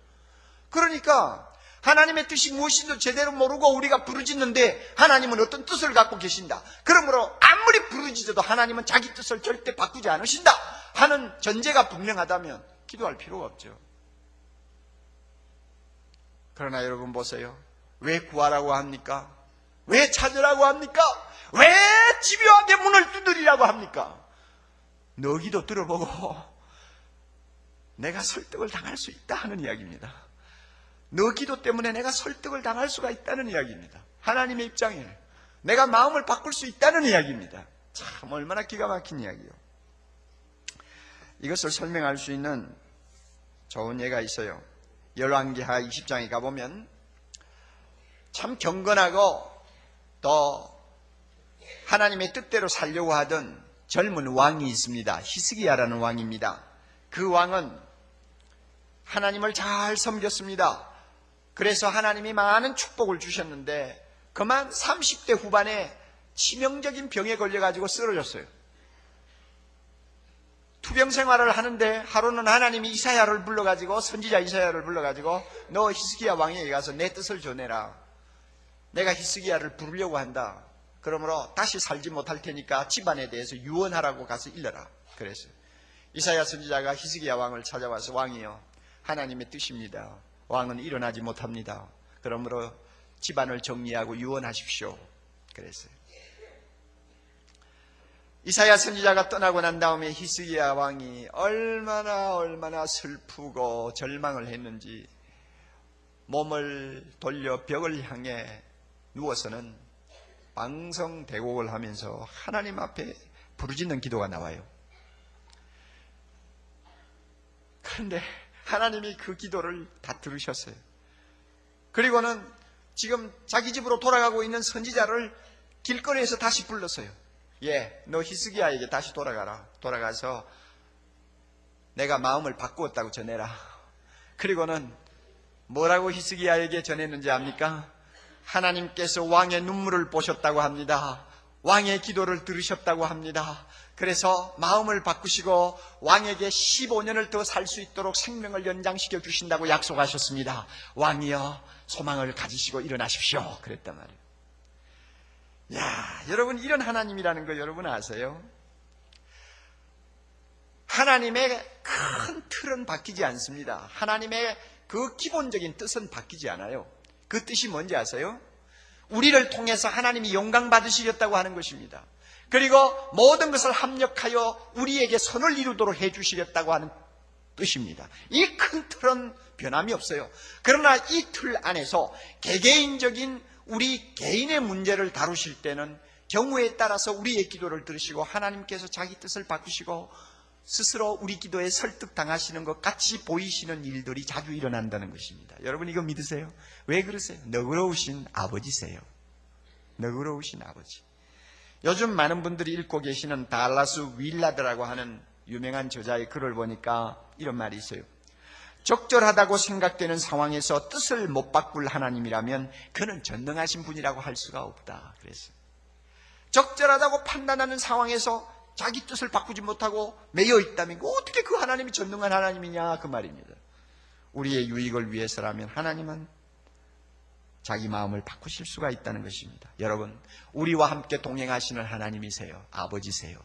그러니까 하나님의 뜻이 무엇인지 제대로 모르고 우리가 부르짖는데 하나님은 어떤 뜻을 갖고 계신다. 그러므로 아무리 부르짖어도 하나님은 자기 뜻을 절대 바꾸지 않으신다 하는 전제가 분명하다면 기도할 필요가 없죠. 그러나 여러분 보세요. 왜 구하라고 합니까? 왜 찾으라고 합니까? 왜 집요하게 문을 두드리라고 합니까? 너 기도 들어보고 내가 설득을 당할 수 있다 하는 이야기입니다. 너 기도 때문에 내가 설득을 당할 수가 있다는 이야기입니다. 하나님의 입장에 내가 마음을 바꿀 수 있다는 이야기입니다. 참 얼마나 기가 막힌 이야기요. 이것을 설명할 수 있는 좋은 예가 있어요. 열왕기하 20장에 가보면 참 경건하고 또 하나님의 뜻대로 살려고 하던 젊은 왕이 있습니다. 히스기야라는 왕입니다. 그 왕은 하나님을 잘 섬겼습니다. 그래서 하나님이 많은 축복을 주셨는데 그만 30대 후반에 치명적인 병에 걸려가지고 쓰러졌어요. 투병 생활을 하는데 하루는 하나님이 이사야를 불러가지고, 선지자 이사야를 불러가지고 너 히스기야 왕에게 가서 내 뜻을 전해라. 내가 히스기야를 부르려고 한다. 그러므로 다시 살지 못할 테니까 집안에 대해서 유언하라고 가서 일러라. 그랬어요. 이사야 선지자가 히스기야 왕을 찾아와서 왕이여, 하나님의 뜻입니다. 왕은 일어나지 못합니다. 그러므로 집안을 정리하고 유언하십시오. 그랬어요. 이사야 선지자가 떠나고 난 다음에 히스기야 왕이 얼마나 슬프고 절망을 했는지 몸을 돌려 벽을 향해 누워서는 방성대곡을 하면서 하나님 앞에 부르짖는 기도가 나와요. 그런데 하나님이 그 기도를 다 들으셨어요. 그리고는 지금 자기 집으로 돌아가고 있는 선지자를 길거리에서 다시 불렀어요. 너 히스기야에게 다시 돌아가라. 돌아가서 내가 마음을 바꾸었다고 전해라. 그리고는 뭐라고 히스기야에게 전했는지 압니까? 하나님께서 왕의 눈물을 보셨다고 합니다. 왕의 기도를 들으셨다고 합니다. 그래서 마음을 바꾸시고 왕에게 15년을 더 살 수 있도록 생명을 연장시켜 주신다고 약속하셨습니다. 왕이여 소망을 가지시고 일어나십시오. 그랬단 말이에요. 여러분, 이런 하나님이라는 거 여러분 아세요? 하나님의 큰 틀은 바뀌지 않습니다. 하나님의 그 기본적인 뜻은 바뀌지 않아요. 그 뜻이 뭔지 아세요? 우리를 통해서 하나님이 영광 받으시겠다고 하는 것입니다. 그리고 모든 것을 합력하여 우리에게 선을 이루도록 해주시겠다고 하는 뜻입니다. 이 큰 틀은 변함이 없어요. 그러나 이 틀 안에서 개개인적인 우리 개인의 문제를 다루실 때는 경우에 따라서 우리의 기도를 들으시고 하나님께서 자기 뜻을 바꾸시고 스스로 우리 기도에 설득당하시는 것 같이 보이시는 일들이 자주 일어난다는 것입니다. 여러분 이거 믿으세요? 왜 그러세요? 너그러우신 아버지세요. 너그러우신 아버지. 요즘 많은 분들이 읽고 계시는 달라스 윌라드라고 하는 유명한 저자의 글을 보니까 이런 말이 있어요. 적절하다고 생각되는 상황에서 뜻을 못 바꿀 하나님이라면 그는 전능하신 분이라고 할 수가 없다. 그랬어요. 적절하다고 판단하는 상황에서 자기 뜻을 바꾸지 못하고 매여 있다면 어떻게 그 하나님이 전능한 하나님이냐 그 말입니다. 우리의 유익을 위해서라면 하나님은 자기 마음을 바꾸실 수가 있다는 것입니다. 여러분, 우리와 함께 동행하시는 하나님이세요. 아버지세요.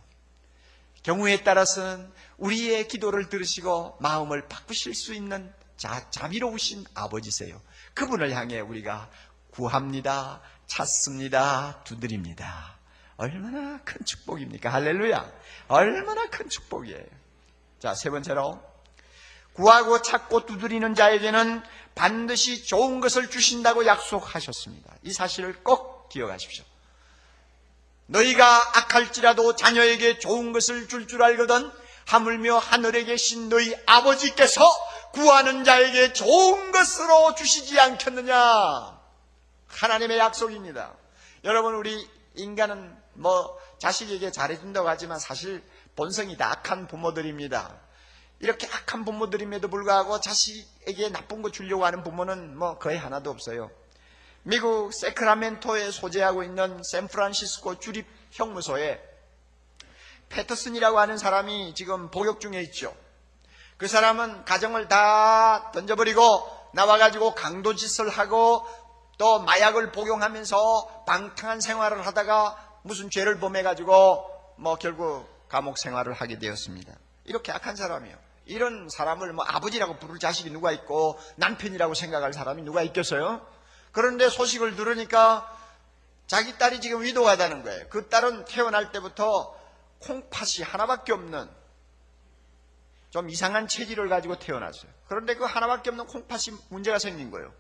경우에 따라서는 우리의 기도를 들으시고 마음을 바꾸실 수 있는 자비로우신 아버지세요. 그분을 향해 우리가 구합니다, 찾습니다, 두드립니다. 얼마나 큰 축복입니까? 할렐루야! 얼마나 큰 축복이에요. 자, 세 번째로 구하고 찾고 두드리는 자에게는 반드시 좋은 것을 주신다고 약속하셨습니다. 이 사실을 꼭 기억하십시오. 너희가 악할지라도 자녀에게 좋은 것을 줄 알거든 하물며 하늘에 계신 너희 아버지께서 구하는 자에게 좋은 것으로 주시지 않겠느냐. 하나님의 약속입니다. 여러분, 우리 인간은 자식에게 잘해준다고 하지만 사실 본성이 다 악한 부모들입니다. 이렇게 악한 부모들임에도 불구하고 자식에게 나쁜 거 주려고 하는 부모는 거의 하나도 없어요. 미국 세크라멘토에 소재하고 있는 샌프란시스코 주립 형무소에 패터슨이라고 하는 사람이 지금 복역 중에 있죠. 그 사람은 가정을 다 던져버리고 나와가지고 강도짓을 하고 또 마약을 복용하면서 방탕한 생활을 하다가 무슨 죄를 범해가지고 결국 감옥 생활을 하게 되었습니다. 이렇게 악한 사람이에요. 이런 사람을 아버지라고 부를 자식이 누가 있고 남편이라고 생각할 사람이 누가 있겠어요? 그런데 소식을 들으니까 자기 딸이 지금 위도하다는 거예요. 그 딸은 태어날 때부터 콩팥이 하나밖에 없는 좀 이상한 체질을 가지고 태어났어요. 그런데 그 하나밖에 없는 콩팥이 문제가 생긴 거예요.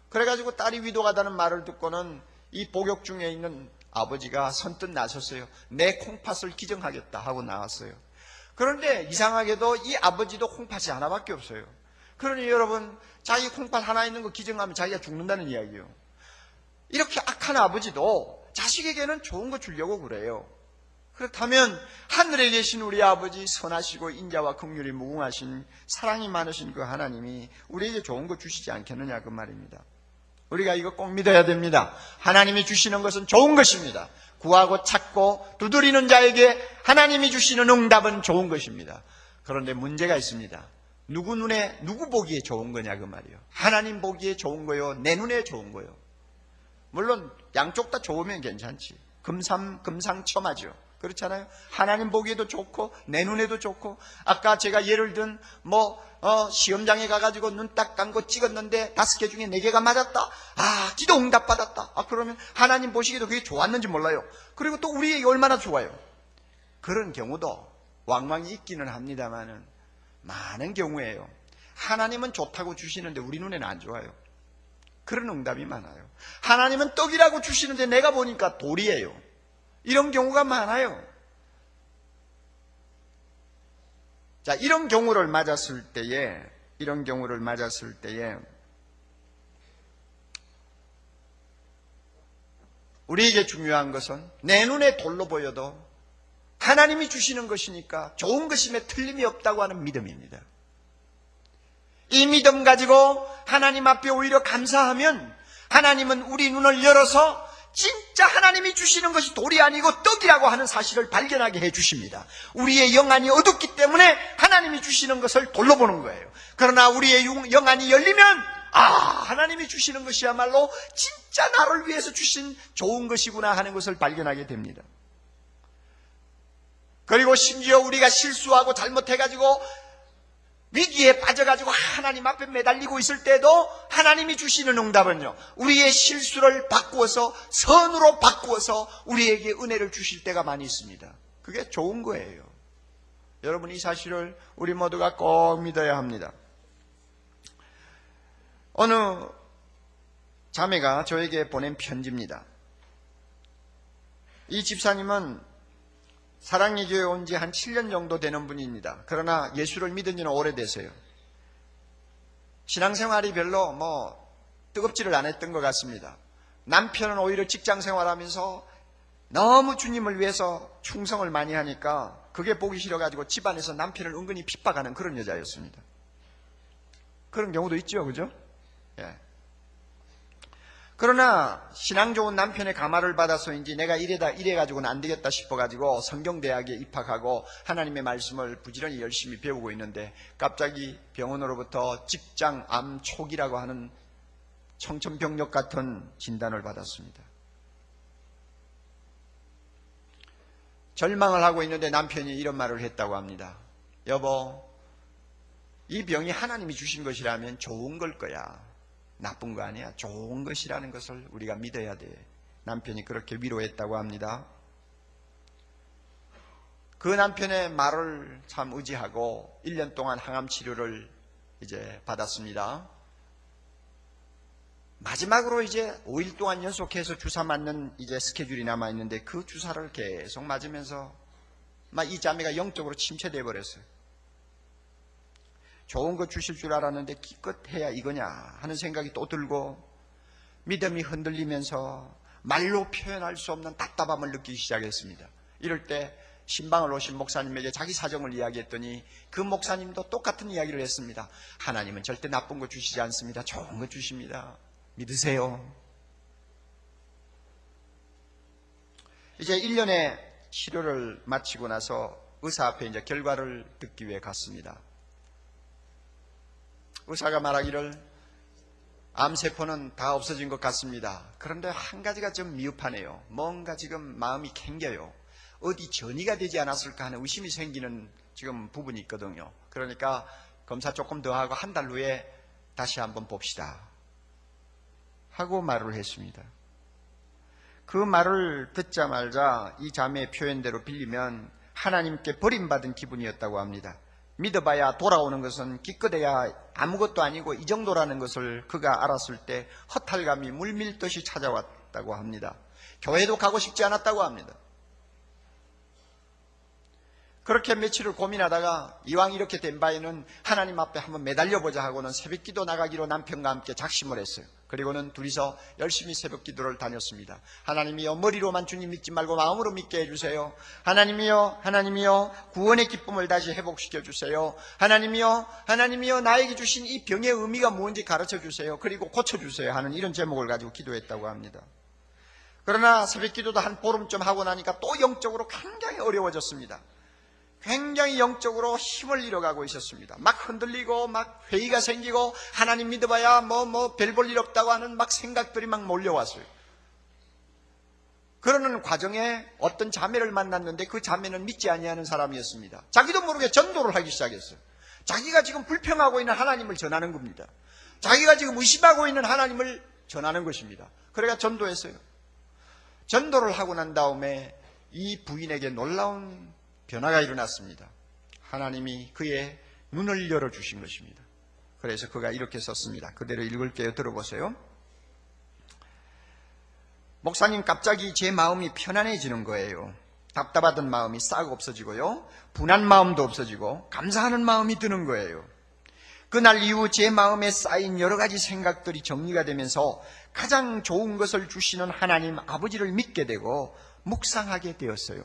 그래가지고 딸이 위도하다는 말을 듣고는 이 복역 중에 있는 아버지가 선뜻 나섰어요. 내 콩팥을 기증하겠다 하고 나왔어요. 그런데 이상하게도 이 아버지도 콩팥이 하나밖에 없어요. 그러니 여러분, 자기 콩팥 하나 있는 거 기증하면 자기가 죽는다는 이야기예요. 이렇게 악한 아버지도 자식에게는 좋은 거 주려고 그래요. 그렇다면 하늘에 계신 우리 아버지, 선하시고 인자와 긍휼이 무궁하신 사랑이 많으신 그 하나님이 우리에게 좋은 거 주시지 않겠느냐 그 말입니다. 우리가 이거 꼭 믿어야 됩니다. 하나님이 주시는 것은 좋은 것입니다. 구하고 찾고 두드리는 자에게 하나님이 주시는 응답은 좋은 것입니다. 그런데 문제가 있습니다. 누구 눈에, 누구 보기에 좋은 거냐 그 말이에요. 하나님 보기에 좋은 거요, 내 눈에 좋은 거요. 물론 양쪽 다 좋으면 괜찮지. 금상첨화죠. 그렇잖아요. 하나님 보기에도 좋고 내 눈에도 좋고. 아까 제가 예를 든 시험장에 가가지고 눈 딱 감고 찍었는데 5개 중에 4개가 맞았다. 기도 응답 받았다. 그러면 하나님 보시기에도 그게 좋았는지 몰라요. 그리고 또 우리에게 얼마나 좋아요. 그런 경우도 왕왕이 있기는 합니다만은 많은 경우에요. 하나님은 좋다고 주시는데 우리 눈에는 안 좋아요. 그런 응답이 많아요. 하나님은 떡이라고 주시는데 내가 보니까 돌이에요. 이런 경우가 많아요. 자, 이런 경우를 맞았을 때에 우리에게 중요한 것은 내 눈에 돌로 보여도 하나님이 주시는 것이니까 좋은 것임에 틀림이 없다고 하는 믿음입니다. 이 믿음 가지고 하나님 앞에 오히려 감사하면 하나님은 우리 눈을 열어서 진짜 하나님이 주시는 것이 돌이 아니고 떡이라고 하는 사실을 발견하게 해주십니다. 우리의 영안이 어둡기 때문에 하나님이 주시는 것을 돌로 보는 거예요. 그러나 우리의 영안이 열리면 하나님이 주시는 것이야말로 진짜 나를 위해서 주신 좋은 것이구나 하는 것을 발견하게 됩니다. 그리고 심지어 우리가 실수하고 잘못해가지고 위기에 빠져가지고 하나님 앞에 매달리고 있을 때도 하나님이 주시는 응답은요, 우리의 실수를 바꾸어서 선으로 바꾸어서 우리에게 은혜를 주실 때가 많이 있습니다. 그게 좋은 거예요. 여러분, 이 사실을 우리 모두가 꼭 믿어야 합니다. 어느 자매가 저에게 보낸 편지입니다. 이 집사님은 사랑의 교회에 온 지 한 7년 정도 되는 분입니다. 그러나 예수를 믿은 지는 오래됐어요. 신앙생활이 별로 뜨겁지를 않았던 것 같습니다. 남편은 오히려 직장생활하면서 너무 주님을 위해서 충성을 많이 하니까 그게 보기 싫어가지고 집안에서 남편을 은근히 핍박하는 그런 여자였습니다. 그런 경우도 있죠, 그죠? 예. 그러나 신앙 좋은 남편의 감화를 받아서인지 내가 이래가지고는 안 되겠다 싶어가지고 성경대학에 입학하고 하나님의 말씀을 부지런히 열심히 배우고 있는데 갑자기 병원으로부터 직장암 초기라고 하는 청천벽력 같은 진단을 받았습니다. 절망을 하고 있는데 남편이 이런 말을 했다고 합니다. 여보, 이 병이 하나님이 주신 것이라면 좋은 걸 거야. 나쁜 거 아니야. 좋은 것이라는 것을 우리가 믿어야 돼. 남편이 그렇게 위로했다고 합니다. 그 남편의 말을 참 의지하고 1년 동안 항암 치료를 이제 받았습니다. 마지막으로 이제 5일 동안 연속해서 주사 맞는 이제 스케줄이 남아 있는데 그 주사를 계속 맞으면서 이 자매가 영적으로 침체돼 버렸어요. 좋은 거 주실 줄 알았는데 기껏 해야 이거냐 하는 생각이 또 들고 믿음이 흔들리면서 말로 표현할 수 없는 답답함을 느끼기 시작했습니다. 이럴 때 신방을 오신 목사님에게 자기 사정을 이야기했더니 그 목사님도 똑같은 이야기를 했습니다. 하나님은 절대 나쁜 거 주시지 않습니다. 좋은 거 주십니다. 믿으세요. 이제 1년의 치료를 마치고 나서 의사 앞에 이제 결과를 듣기 위해 갔습니다. 의사가 말하기를 암세포는 다 없어진 것 같습니다. 그런데 한 가지가 좀 미흡하네요. 뭔가 지금 마음이 캥겨요. 어디 전이가 되지 않았을까 하는 의심이 생기는 지금 부분이 있거든요. 그러니까 검사 조금 더 하고 한 달 후에 다시 한번 봅시다 하고 말을 했습니다. 그 말을 듣자마자 이 자매의 표현대로 빌리면 하나님께 버림받은 기분이었다고 합니다. 믿어봐야 돌아오는 것은 기껏해야 아무것도 아니고 이 정도라는 것을 그가 알았을 때 허탈감이 물밀듯이 찾아왔다고 합니다. 교회도 가고 싶지 않았다고 합니다. 그렇게 며칠을 고민하다가 이왕 이렇게 된 바에는 하나님 앞에 한번 매달려보자 하고는 새벽기도 나가기로 남편과 함께 작심을 했어요. 그리고는 둘이서 열심히 새벽기도를 다녔습니다. 하나님이여, 머리로만 주님 믿지 말고 마음으로 믿게 해주세요. 하나님이여 구원의 기쁨을 다시 회복시켜 주세요. 하나님이여 나에게 주신 이 병의 의미가 뭔지 가르쳐 주세요. 그리고 고쳐주세요 하는 이런 제목을 가지고 기도했다고 합니다. 그러나 새벽기도도 한 보름쯤 하고 나니까 또 영적으로 굉장히 어려워졌습니다. 굉장히 영적으로 힘을 잃어가고 있었습니다. 막 흔들리고 막 회의가 생기고 하나님 믿어봐야 별 볼 일 없다고 하는 막 생각들이 막 몰려왔어요. 그러는 과정에 어떤 자매를 만났는데 그 자매는 믿지 아니하는 사람이었습니다. 자기도 모르게 전도를 하기 시작했어요. 자기가 지금 불평하고 있는 하나님을 전하는 겁니다. 자기가 지금 의심하고 있는 하나님을 전하는 것입니다. 그래가 전도했어요. 전도를 하고 난 다음에 이 부인에게 놀라운 변화가 일어났습니다. 하나님이 그의 눈을 열어주신 것입니다. 그래서 그가 이렇게 썼습니다. 그대로 읽을게요. 들어보세요. 목사님, 갑자기 제 마음이 편안해지는 거예요. 답답하던 마음이 싹 없어지고요. 분한 마음도 없어지고 감사하는 마음이 드는 거예요. 그날 이후 제 마음에 쌓인 여러 가지 생각들이 정리가 되면서 가장 좋은 것을 주시는 하나님 아버지를 믿게 되고 묵상하게 되었어요.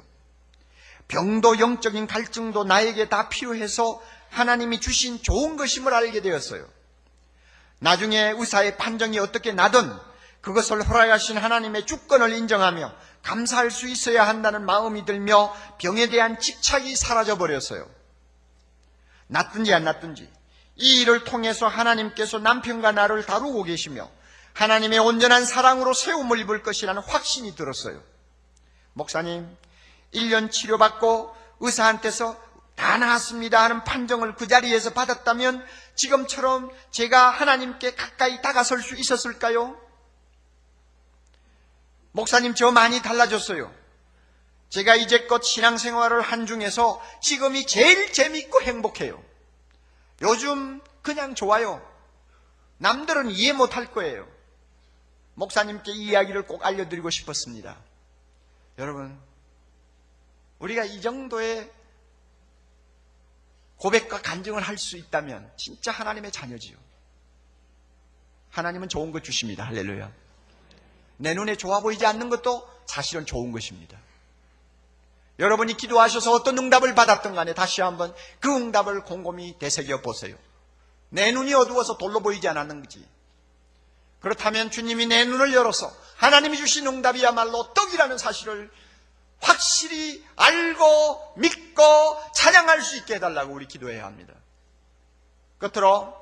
병도 영적인 갈증도 나에게 다 필요해서 하나님이 주신 좋은 것임을 알게 되었어요. 나중에 의사의 판정이 어떻게 나든 그것을 허락하신 하나님의 주권을 인정하며 감사할 수 있어야 한다는 마음이 들며 병에 대한 집착이 사라져버렸어요. 낫든지 안 낫든지 이 일을 통해서 하나님께서 남편과 나를 다루고 계시며 하나님의 온전한 사랑으로 세움을 입을 것이라는 확신이 들었어요. 목사님, 1년 치료받고 의사한테서 다 나았습니다 하는 판정을 그 자리에서 받았다면 지금처럼 제가 하나님께 가까이 다가설 수 있었을까요? 목사님, 저 많이 달라졌어요. 제가 이제껏 신앙생활을 한 중에서 지금이 제일 재밌고 행복해요. 요즘 그냥 좋아요. 남들은 이해 못할 거예요. 목사님께 이 이야기를 꼭 알려드리고 싶었습니다. 여러분, 우리가 이 정도의 고백과 간증을 할 수 있다면 진짜 하나님의 자녀지요. 하나님은 좋은 것 주십니다. 할렐루야. 내 눈에 좋아 보이지 않는 것도 사실은 좋은 것입니다. 여러분이 기도하셔서 어떤 응답을 받았든 간에 다시 한번 그 응답을 곰곰이 되새겨 보세요. 내 눈이 어두워서 돌로 보이지 않았는지, 그렇다면 주님이 내 눈을 열어서 하나님이 주신 응답이야말로 떡이라는 사실을 확실히 알고 믿고 찬양할 수 있게 해달라고 우리 기도해야 합니다. 끝으로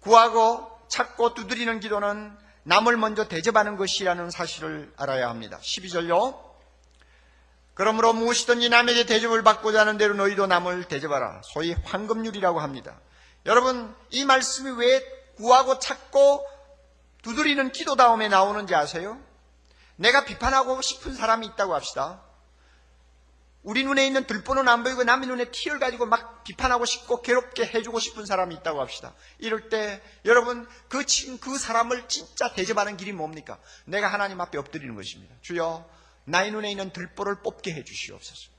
구하고 찾고 두드리는 기도는 남을 먼저 대접하는 것이라는 사실을 알아야 합니다. 12절요. 그러므로 무엇이든지 남에게 대접을 받고자 하는 대로 너희도 남을 대접하라. 소위 황금률이라고 합니다. 여러분, 이 말씀이 왜 구하고 찾고 두드리는 기도 다음에 나오는지 아세요? 내가 비판하고 싶은 사람이 있다고 합시다. 우리 눈에 있는 들보는 안 보이고 남의 눈에 티를 가지고 막 비판하고 싶고 괴롭게 해주고 싶은 사람이 있다고 합시다. 이럴 때 여러분, 그 사람을 진짜 대접하는 길이 뭡니까? 내가 하나님 앞에 엎드리는 것입니다. 주여, 나의 눈에 있는 들보를 뽑게 해주시옵소서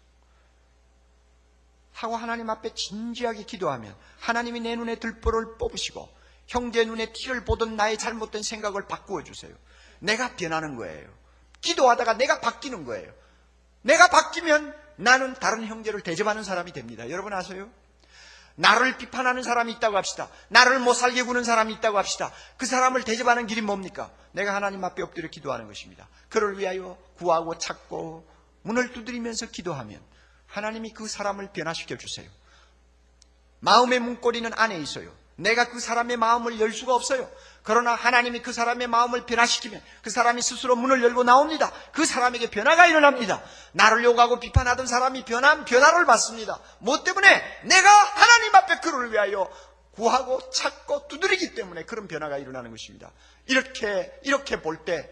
하고 하나님 앞에 진지하게 기도하면 하나님이 내 눈에 들보를 뽑으시고 형제 눈에 티를 보던 나의 잘못된 생각을 바꾸어 주세요. 내가 변하는 거예요. 기도하다가 내가 바뀌는 거예요. 내가 바뀌면 나는 다른 형제를 대접하는 사람이 됩니다. 여러분 아세요? 나를 비판하는 사람이 있다고 합시다. 나를 못 살게 구는 사람이 있다고 합시다. 그 사람을 대접하는 길이 뭡니까? 내가 하나님 앞에 엎드려 기도하는 것입니다. 그를 위하여 구하고 찾고 문을 두드리면서 기도하면 하나님이 그 사람을 변화시켜 주세요. 마음의 문고리는 안에 있어요. 내가 그 사람의 마음을 열 수가 없어요. 그러나 하나님이 그 사람의 마음을 변화시키면 그 사람이 스스로 문을 열고 나옵니다. 그 사람에게 변화가 일어납니다. 나를 욕하고 비판하던 사람이 변화를 받습니다. 뭐 때문에? 내가 하나님 앞에 그를 위하여 구하고 찾고 두드리기 때문에 그런 변화가 일어나는 것입니다. 이렇게 볼 때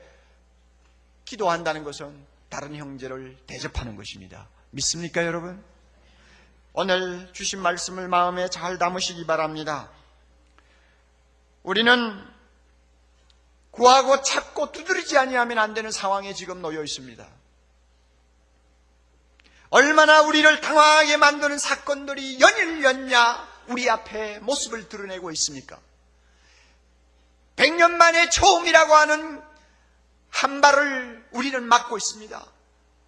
기도한다는 것은 다른 형제를 대접하는 것입니다. 믿습니까, 여러분? 오늘 주신 말씀을 마음에 잘 담으시기 바랍니다. 우리는 구하고 찾고 두드리지 아니하면 안 되는 상황에 지금 놓여 있습니다. 얼마나 우리를 당황하게 만드는 사건들이 연일연냐 우리 앞에 모습을 드러내고 있습니까? 100년 만에 처음이라고 하는 한 발을 우리는 맞고 있습니다.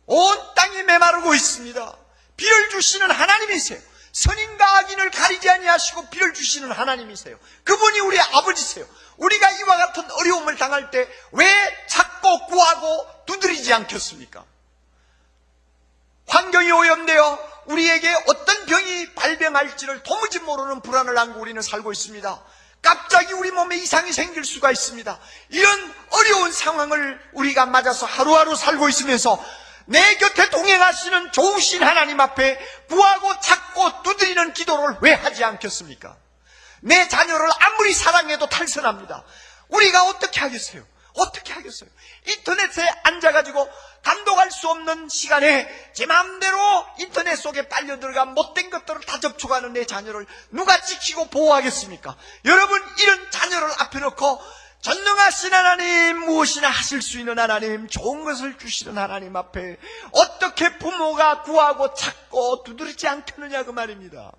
온 땅이 메마르고 있습니다. 비를 주시는 하나님이세요. 선인과 악인을 가리지 아니하시고 비를 주시는 하나님이세요. 그분이 우리 아버지세요. 우리가 이와 같은 어려움을 당할 때 왜 찾고 구하고 두드리지 않겠습니까? 환경이 오염되어 우리에게 어떤 병이 발병할지를 도무지 모르는 불안을 안고 우리는 살고 있습니다. 갑자기 우리 몸에 이상이 생길 수가 있습니다. 이런 어려운 상황을 우리가 맞아서 하루하루 살고 있으면서 내 곁에 동행하시는 좋으신 하나님 앞에 구하고 찾고 두드리는 기도를 왜 하지 않겠습니까? 내 자녀를 아무리 사랑해도 탈선합니다. 우리가 어떻게 하겠어요? 어떻게 하겠어요? 인터넷에 앉아가지고 감독할 수 없는 시간에 제 마음대로 인터넷 속에 빨려들어가 못된 것들을 다 접촉하는 내 자녀를 누가 지키고 보호하겠습니까? 여러분, 이런 자녀를 앞에 놓고 전능하신 하나님, 무엇이나 하실 수 있는 하나님, 좋은 것을 주시는 하나님 앞에 어떻게 부모가 구하고 찾고 두드리지 않겠느냐 그 말입니다.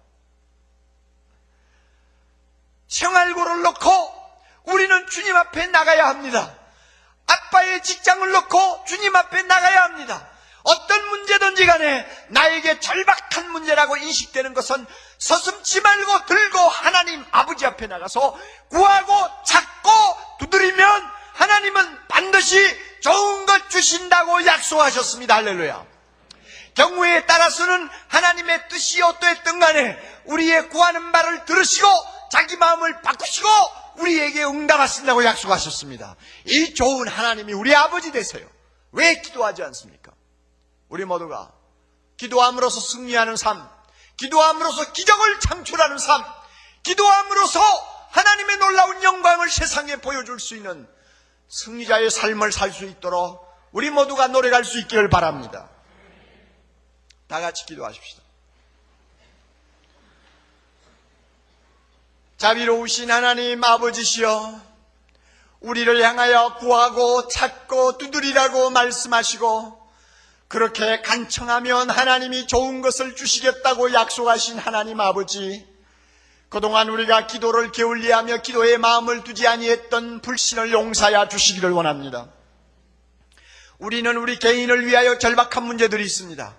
생활고를 놓고 우리는 주님 앞에 나가야 합니다. 아빠의 직장을 놓고 주님 앞에 나가야 합니다. 어떤 문제든지 간에 나에게 절박한 문제라고 인식되는 것은 서슴지 말고 들고 하나님 아버지 앞에 나가서 구하고 찾고 두드리면 하나님은 반드시 좋은 것 주신다고 약속하셨습니다. 할렐루야. 경우에 따라서는 하나님의 뜻이 어떠했든 간에 우리의 구하는 바를 들으시고 자기 마음을 바꾸시고 우리에게 응답하신다고 약속하셨습니다. 이 좋은 하나님이 우리 아버지 되세요. 왜 기도하지 않습니까? 우리 모두가 기도함으로써 승리하는 삶, 기도함으로써 기적을 창출하는 삶, 기도함으로써 하나님의 놀라운 영광을 세상에 보여줄 수 있는 승리자의 삶을 살 수 있도록 우리 모두가 노력할 수 있기를 바랍니다. 다 같이 기도하십시다. 자비로우신 하나님 아버지시여, 우리를 향하여 구하고 찾고 두드리라고 말씀하시고 그렇게 간청하면 하나님이 좋은 것을 주시겠다고 약속하신 하나님 아버지, 그동안 우리가 기도를 게을리하며 기도에 마음을 두지 아니했던 불신을 용서하여 주시기를 원합니다. 우리는 우리 개인을 위하여 절박한 문제들이 있습니다.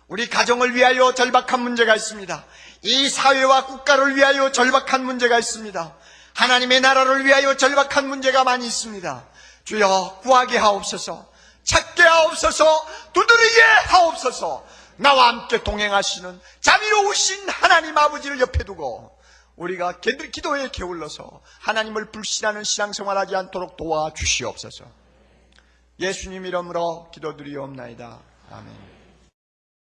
우리 가정을 위하여 절박한 문제가 있습니다. 이 사회와 국가를 위하여 절박한 문제가 있습니다. 하나님의 나라를 위하여 절박한 문제가 많이 있습니다. 주여, 구하게 하옵소서, 찾게 하옵소서, 두드리게 하옵소서. 나와 함께 동행하시는 자비로우신 하나님 아버지를 옆에 두고 우리가 기도에 게을러서 하나님을 불신하는 신앙생활하지 않도록 도와주시옵소서. 예수님 이름으로 기도드리옵나이다. 아멘.